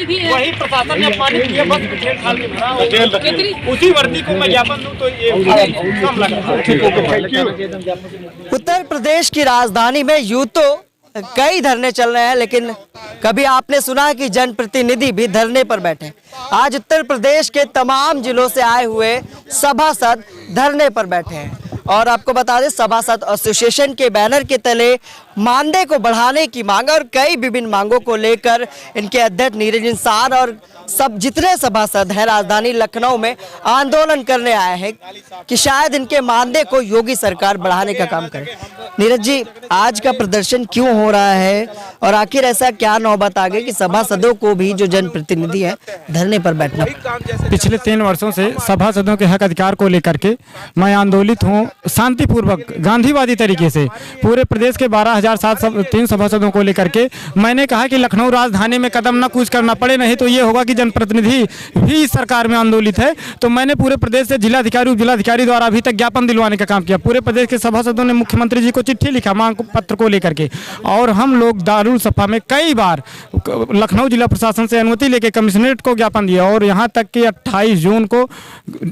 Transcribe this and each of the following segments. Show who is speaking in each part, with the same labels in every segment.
Speaker 1: वही प्रशासन ने पानी दिया, बस छेड़छाड़ के भरा, उसी वर्दी को मैं ज्ञापन दूं तो ये कम लग रहा है।
Speaker 2: उत्तर प्रदेश की राजधानी में यूं तो कई धरने चल रहे हैं, लेकिन कभी आपने सुना कि जनप्रतिनिधि भी धरने पर बैठे? आज उत्तर प्रदेश के तमाम जिलों से आए हुए सभासद धरने पर बैठे हैं। और आपको बता दें, सभासद एसोसिएशन के बैनर के तले मानदेय को बढ़ाने की मांग और कई विभिन्न मांगों को लेकर इनके अध्यक्ष नीरज इंसार और सब जितने सभासद हैं राजधानी लखनऊ में आंदोलन करने आए हैं कि शायद इनके मानदेय को योगी सरकार बढ़ाने का काम करे। नीरज जी, आज का प्रदर्शन क्यों हो रहा है और आखिर ऐसा क्या नौबत आ गई कि सभासदों को भी जो जनप्रतिनिधि है धरने पर बैठना?
Speaker 3: पिछले 3 वर्षों से सभासदों के हक अधिकार को लेकर के मैं आंदोलित हूँ, शांतिपूर्वक गांधीवादी तरीके से। पूरे प्रदेश के 12,703 सभासदों को लेकर के मैंने कहा कि लखनऊ राजधानी में कदम न कूच करना पड़े, नहीं तो ये होगा कि जनप्रतिनिधि भी इस सरकार में आंदोलित है। तो मैंने पूरे प्रदेश से जिलाधिकारी उप जिलाधिकारी द्वारा अभी तक ज्ञापन दिलवाने का काम किया। पूरे प्रदेश के सभासदों ने मुख्यमंत्री जी को चिट्ठी लिखा मांग पत्र को लेकर के, और हम लोग दारुल सफा में कई बार लखनऊ जिला प्रशासन से अनुमति लेके कमिश्नरेट को ज्ञापन दिया। और यहाँ तक कि 28 जून को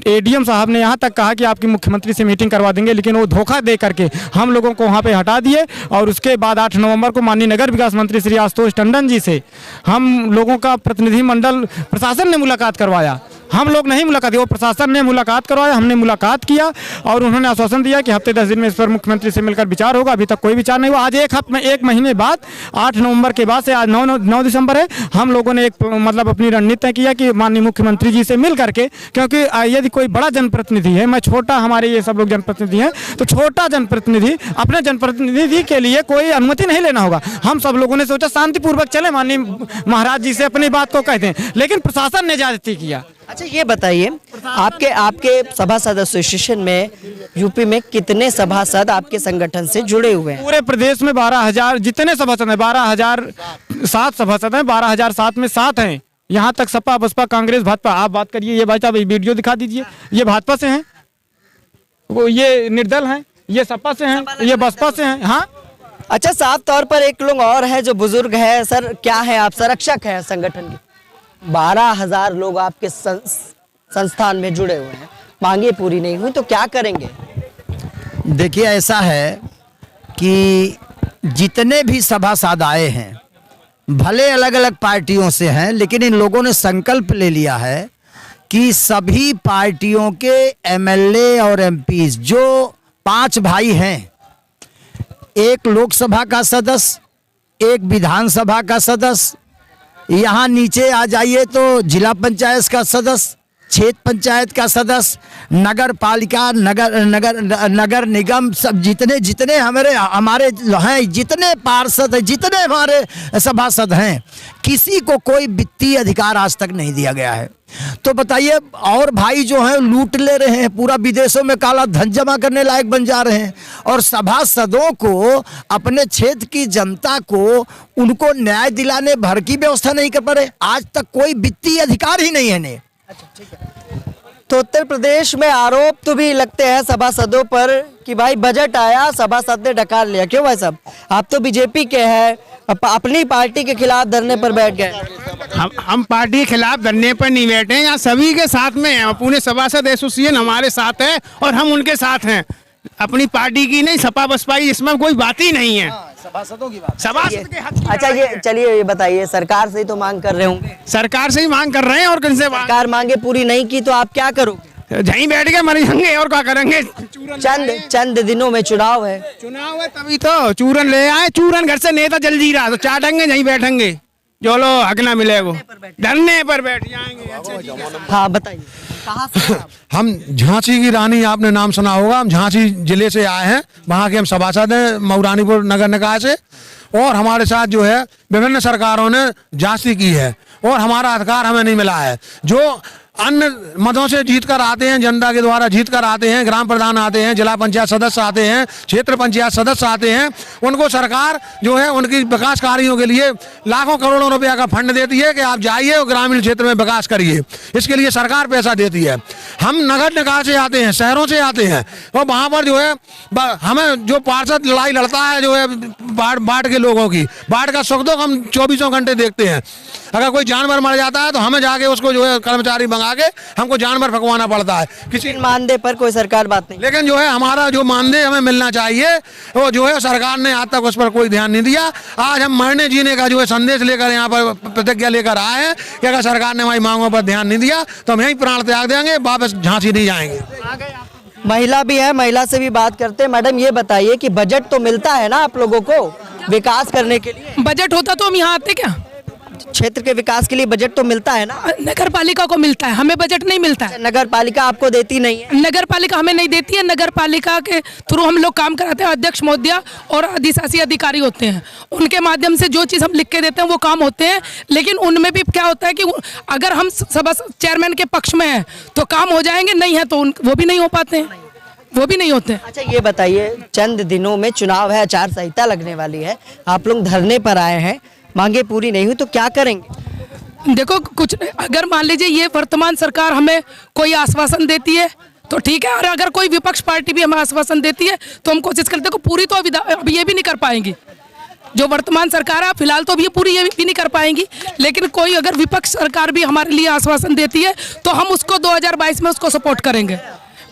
Speaker 3: एडीएम साहब ने यहाँ तक कहा कि आपकी मुख्यमंत्री से मीटिंग करवा देंगे, लेकिन वो धोखा दे करके हम लोगों को वहाँ पे हटा दिए। और उसके बाद 8 नवंबर को माननीय नगर विकास मंत्री श्री आशुतोष टंडन जी से हम लोगों का प्रतिनिधि मंडल प्रशासन ने मुलाकात करवाया। हम लोग नहीं मुलाकात की, वो प्रशासन ने मुलाकात करवाया, हमने मुलाकात किया और उन्होंने आश्वासन दिया कि हफ्ते 10 दिन में इस पर मुख्यमंत्री से मिलकर विचार होगा। अभी तक कोई विचार नहीं हुआ। आज एक महीने बाद 8 नवंबर के बाद से आज 9 दिसंबर है, हम लोगों ने एक मतलब अपनी रणनीति तय किया कि माननीय मुख्यमंत्री जी से मिल करके, क्योंकि यदि कोई बड़ा जनप्रतिनिधि है, मैं छोटा, हमारे ये सब लोग जनप्रतिनिधि हैं, तो छोटा जनप्रतिनिधि अपने जनप्रतिनिधि के लिए कोई अनुमति नहीं लेना होगा। हम सब लोगों ने सोचा शांतिपूर्वक चले, माननीय महाराज जी से अपनी बात को कहते हैं, लेकिन प्रशासन ने ज्यादती किया।
Speaker 2: अच्छा, ये बताइए, आपके सभासद एसोसिएशन में यूपी में कितने सभासद आपके संगठन से जुड़े हुए हैं?
Speaker 3: पूरे प्रदेश में 12,000 जितने सभासद हैं, 12,007 सभासद हैं, 12,007 में 7 हैं। यहाँ तक सपा बसपा कांग्रेस भाजपा। आप बात करिए, ये भाई साहब वीडियो दिखा दीजिए। ये भाजपा से हैं, वो ये निर्दल हैं, ये सपा से हैं, ये बसपा से हैं। हाँ,
Speaker 2: अच्छा, साफ तौर पर एक लोग और है जो बुजुर्ग है। सर, क्या है आप? संरक्षक है संगठन के। 12,000 लोग आपके संस्थान में जुड़े हुए हैं, मांगे पूरी नहीं हुई तो क्या करेंगे?
Speaker 4: देखिए, ऐसा है कि जितने भी सभासद आए हैं, भले अलग अलग पार्टियों से हैं, लेकिन इन लोगों ने संकल्प ले लिया है कि सभी पार्टियों के एमएलए और एमपीज, जो 5 भाई हैं, एक लोकसभा का सदस्य, एक विधानसभा का सदस्य, यहाँ नीचे आ जाइए तो जिला पंचायत का सदस्य, क्षेत्र पंचायत का सदस्य, नगर पालिका, नगर निगम, सब जितने हमारे हैं, जितने पार्षद हैं, जितने हमारे सभासद हैं, किसी को कोई वित्तीय अधिकार आज तक नहीं दिया गया है। तो बताइए, और भाई जो हैं लूट ले रहे हैं, पूरा विदेशों में काला धन जमा करने लायक बन जा रहे हैं, और सभासदों को, अपने क्षेत्र की जनता को, उनको न्याय दिलाने भर की व्यवस्था नहीं कर पा रहे। आज तक कोई वित्तीय अधिकार ही नहीं है इन्हें।
Speaker 2: अच्छा, ठीक है। तो उत्तर प्रदेश में आरोप तो भी लगते हैं सभासदों पर कि भाई बजट आया, सभासद ने डकार लिया। क्यों भाई साहब, आप तो बीजेपी के हैं, अपनी पार्टी के खिलाफ धरने पर बैठ गए।
Speaker 5: हम पार्टी के खिलाफ धरने पर नहीं बैठे हैं, यहाँ सभी के साथ में हैं। पूरे सभासद एसोसिएशन हमारे साथ है और हम उनके साथ हैं। अपनी पार्टी की नहीं, सपा बसपा की, इसमें कोई बात ही नहीं है।
Speaker 4: सभासदों की बात,
Speaker 5: सभासद के हक।
Speaker 2: अच्छा, ये चलिए, ये बताइए, सरकार से ही तो मांग कर रहे होंगे।
Speaker 5: सरकार से ही मांग कर रहे हैं, और किनसे?
Speaker 2: सरकार मांगे पूरी नहीं की तो आप क्या करोगे?
Speaker 5: यहीं बैठ के मर जाएंगे और क्या करेंगे?
Speaker 2: चंद दिनों में चुनाव है।
Speaker 5: चुनाव है तभी तो चूरन ले आए। चूरन घर से नेता जल जी रहा, तो चाटेंगे, यहीं बैठेंगे, जो लो हक ना मिले वो धरने पर बैठ जाएंगे।
Speaker 2: हाँ, बताइए, कहाँ से?
Speaker 6: हम झांसी की रानी, आपने नाम सुना होगा, हम झांसी जिले से आए हैं, वहाँ के हम सभासद हैं, मऊरानीपुर नगर निकाय से। और हमारे साथ जो है विभिन्न सरकारों ने जांच की है और हमारा अधिकार हमें नहीं मिला है। जो अन्य मदों से जीत कर आते हैं, जनता के द्वारा जीत कर आते हैं, ग्राम प्रधान आते हैं, जिला पंचायत सदस्य आते हैं, क्षेत्र पंचायत सदस्य आते हैं, उनको सरकार जो है उनकी विकास कार्यों के लिए लाखों करोड़ों रुपया का फंड देती है कि आप जाइए और ग्रामीण क्षेत्र में विकास करिए। इसके लिए सरकार पैसा देती है। हम नगर निकाय से आते हैं, शहरों से आते हैं, और वहाँ पर जो है हमें जो पार्षद लड़ाई लड़ता है जो है बाढ़ के लोगों की, बाढ़ का सुख दुख हम 24 घंटे देखते हैं। अगर कोई जानवर मर जाता है तो हमें जाके उसको जो है कर्मचारी मंगा के हमको जानवर फंकवाना पड़ता है। किसी
Speaker 2: मानदेय पर कोई सरकार बात नहीं।
Speaker 6: लेकिन जो है हमारा जो मानदेय हमें मिलना चाहिए वो जो है सरकार ने आज तक उस पर कोई ध्यान नहीं दिया। आज हम मरने जीने का जो है संदेश लेकर यहाँ पर प्रतिज्ञा लेकर आए हैं कि अगर सरकार ने हमारी मांगों पर ध्यान नहीं दिया तो हम यहीं प्राण त्याग देंगे, वापस झांसी नहीं जाएंगे।
Speaker 2: महिला भी है, महिला से भी बात करते हैं। मैडम ये बताइए कि बजट तो मिलता है ना आप लोगों को विकास करने के लिए?
Speaker 7: बजट होता तो हम यहाँ आते क्या?
Speaker 2: क्षेत्र के विकास के लिए बजट तो मिलता है ना?
Speaker 7: नगर पालिका को मिलता है, हमें बजट नहीं मिलता है।
Speaker 2: नगर पालिका आपको देती नहीं है?
Speaker 7: नगर पालिका हमें नहीं देती है। नगर पालिका के थ्रू हम लोग काम कराते हैं। अध्यक्ष महोदया और अधिशासी अधिकारी होते हैं, उनके माध्यम से जो चीज़ हम लिख के देते हैं वो काम होते हैं। लेकिन उनमें भी क्या होता है कि अगर हम सभा चेयरमैन के पक्ष में हैं तो काम हो जाएंगे, नहीं है तो वो भी नहीं हो पाते हैं, वो भी नहीं होते हैं।
Speaker 2: अच्छा ये बताइए, चंद दिनों में चुनाव है, आचार संहिता लगने वाली है, आप लोग धरने पर आए हैं, मांगे पूरी नहीं हुई तो क्या करेंगे?
Speaker 7: देखो कुछ अगर मान लीजिए ये वर्तमान सरकार हमें कोई आश्वासन देती है तो ठीक है, और अगर कोई विपक्ष पार्टी भी हमें आश्वासन देती है तो हम कोशिश करते हैं को पूरी तो अब ये भी नहीं कर पाएंगी। जो वर्तमान सरकार है फिलहाल तो अभी पूरी ये भी नहीं कर पाएंगी, लेकिन कोई अगर विपक्ष सरकार भी हमारे लिए आश्वासन देती है तो हम उसको 2022 में उसको सपोर्ट करेंगे।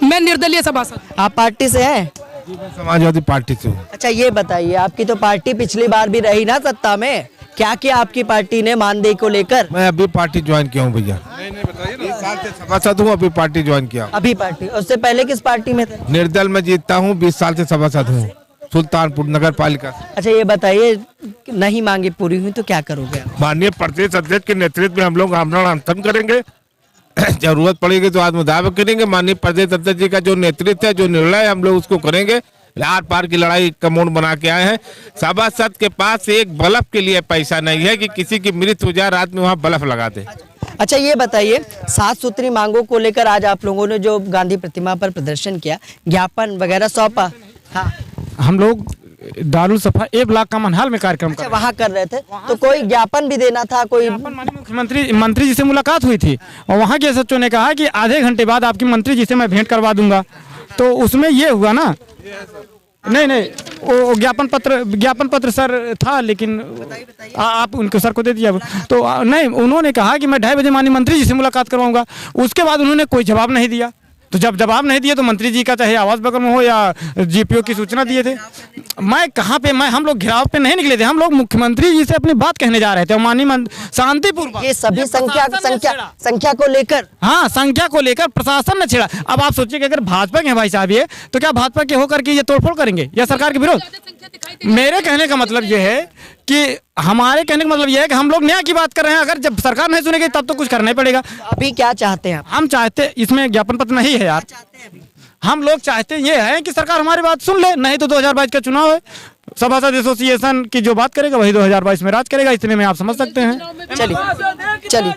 Speaker 7: मैं निर्दलीय सभासद।
Speaker 2: आप पार्टी से हैं?
Speaker 8: समाजवादी पार्टी से।
Speaker 2: अच्छा ये बताइए, आपकी तो पार्टी पिछली बार भी रही ना सत्ता में, क्या किया आपकी पार्टी ने मानदेय को लेकर?
Speaker 8: मैं अभी पार्टी ज्वाइन किया हूँ भैया। बताइए 20 साल से सभासद हूँ, अभी पार्टी ज्वाइन किया।
Speaker 2: अभी पार्टी? उससे पहले किस पार्टी में थे?
Speaker 8: निर्दल में जीतता हूँ, 20 साल से सभासद हूँ सुल्तानपुर नगर पालिका।
Speaker 2: अच्छा ये बताइए, नहीं मांगे पूरी हुई तो क्या करोगे आप?
Speaker 8: माननीय प्रदेश अध्यक्ष के नेतृत्व में हम लोग आंदोलन अनशन करेंगे, जरूरत पड़ेगी तो आज मुदावा करेंगे। माननीय प्रदेश अध्यक्ष जी का जो नेतृत्व है, जो निर्णय हम लोग उसको करेंगे। आर पार की लड़ाई का मोड़ बना के आए हैं। सभासद के पास एक बल्ब के लिए पैसा नहीं है कि किसी की मृत्यु हो जाए रात में वहाँ बल्ब लगा दे।
Speaker 2: अच्छा ये बताइए, 7 सूत्री मांगों को लेकर आज आप लोगों ने जो गांधी प्रतिमा पर प्रदर्शन किया, ज्ञापन वगैरह सौंपा? हाँ,
Speaker 3: हम लोग दारुल सफा 1 ब्लॉक का मनहाल में कार्यक्रम
Speaker 2: अच्छा वहाँ कर रहे थे, तो कोई ज्ञापन भी देना था? कोई
Speaker 3: मंत्री जी से मुलाकात हुई थी और वहाँ के सचिव ने कहा कि आधे घंटे बाद आपकी मंत्री जी से मैं भेंट करवा दूंगा। तो उसमें ये हुआ ना, नहीं वो ज्ञापन पत्र सर था, लेकिन आप उनको सर को दे दिया। तो नहीं, उन्होंने कहा कि मैं 2:30 बजे माननीय मंत्री जी से मुलाकात करवाऊंगा। उसके बाद उन्होंने कोई जवाब नहीं दिया। तो जब जवाब नहीं दिए तो मंत्री जी का चाहे आवास बगल में हो या जीपीओ की सूचना दिए थे। मैं कहाँ पे, हम लोग घेराव पे नहीं निकले थे, हम लोग मुख्यमंत्री जी से अपनी बात कहने जा रहे थे। माननीय शांतिपूर्वक
Speaker 2: ये सभी संख्या को लेकर,
Speaker 3: हाँ संख्या को लेकर प्रशासन ने छेड़ा। अब आप सोचिए कि अगर भाजपा के भाई साहब ये, तो क्या भाजपा के होकर के ये तोड़फोड़ करेंगे या सरकार के विरोध? मेरे कहने का मतलब ये है कि हमारे कहने का मतलब यह है कि हम लोग न्याय की बात कर रहे हैं। अगर जब सरकार नहीं सुनेगी तब तो कुछ करना ही पड़ेगा।
Speaker 2: अभी क्या चाहते हैं?
Speaker 3: हम चाहते, इसमें ज्ञापन पत्र नहीं है यार, हम लोग चाहते ये है कि सरकार हमारी बात सुन ले, नहीं तो 2022 का चुनाव है, सभासद एसोसिएशन की जो बात करेगा वही 2022 में राज करेगा। इतने में आप समझ सकते हैं।
Speaker 2: चलिए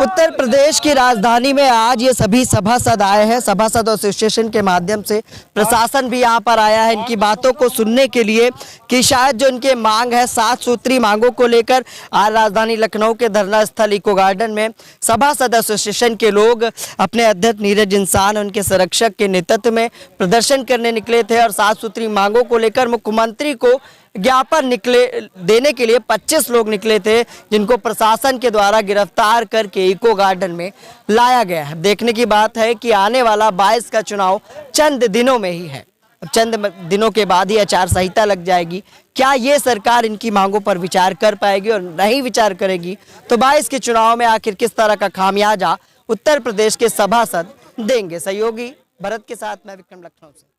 Speaker 2: उत्तर प्रदेश की राजधानी में आज ये सभी सभासद आए हैं। सभासद एसोसिएशन के माध्यम से प्रशासन भी यहाँ पर आया है इनकी बातों को सुनने के लिए कि शायद जो इनके मांग है 7 सूत्री मांगों को लेकर आज राजधानी लखनऊ के धरना स्थल इको गार्डन में सभासद एसोसिएशन के लोग अपने अध्यक्ष नीरज इंसान उनके संरक्षक के नेतृत्व में प्रदर्शन करने निकले थे और 7 सूत्री मांगों को लेकर मुख्यमंत्री को ज्ञापन देने के लिए 25 लोग निकले थे, जिनको प्रशासन के द्वारा गिरफ्तार करके इको गार्डन में लाया गया है। देखने की बात है कि आने वाला 22 का चुनाव चंद दिनों में ही है, चंद दिनों के बाद ही आचार संहिता लग जाएगी। क्या ये सरकार इनकी मांगों पर विचार कर पाएगी? और नहीं विचार करेगी तो 22 के चुनाव में आखिर किस तरह का खामियाजा उत्तर प्रदेश के सभासद देंगे? सहयोगी भरत के साथ मैं विक्रम, लखनऊ से।